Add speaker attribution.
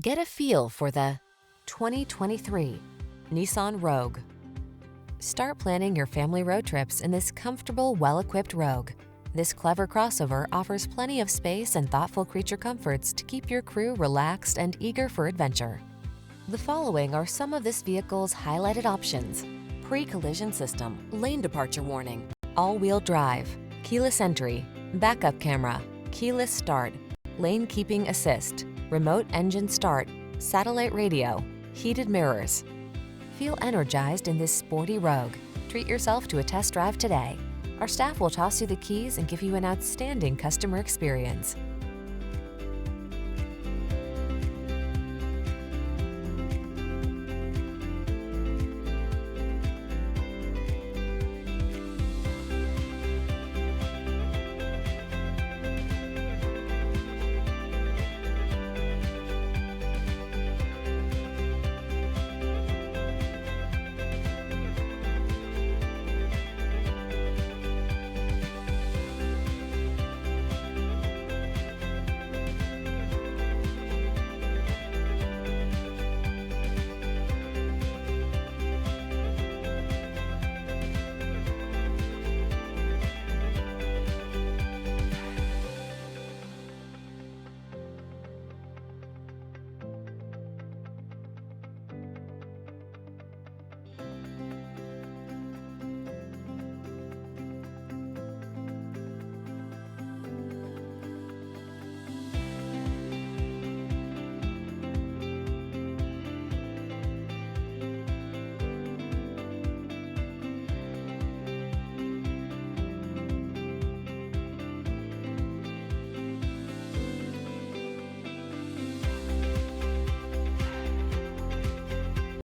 Speaker 1: Get a feel for the 2023 Nissan Rogue. Start planning your family road trips in this comfortable, well-equipped Rogue. This clever crossover offers plenty of space and thoughtful creature comforts to keep your crew relaxed and eager for adventure. The following are some of this vehicle's highlighted options: pre-collision system, lane departure warning, all-wheel drive, keyless entry, backup camera, keyless start, lane keeping assist, remote engine start, satellite radio, heated mirrors. Feel energized in this sporty Rogue. Treat yourself to a test drive today. Our staff will toss you the keys and give you an outstanding customer experience.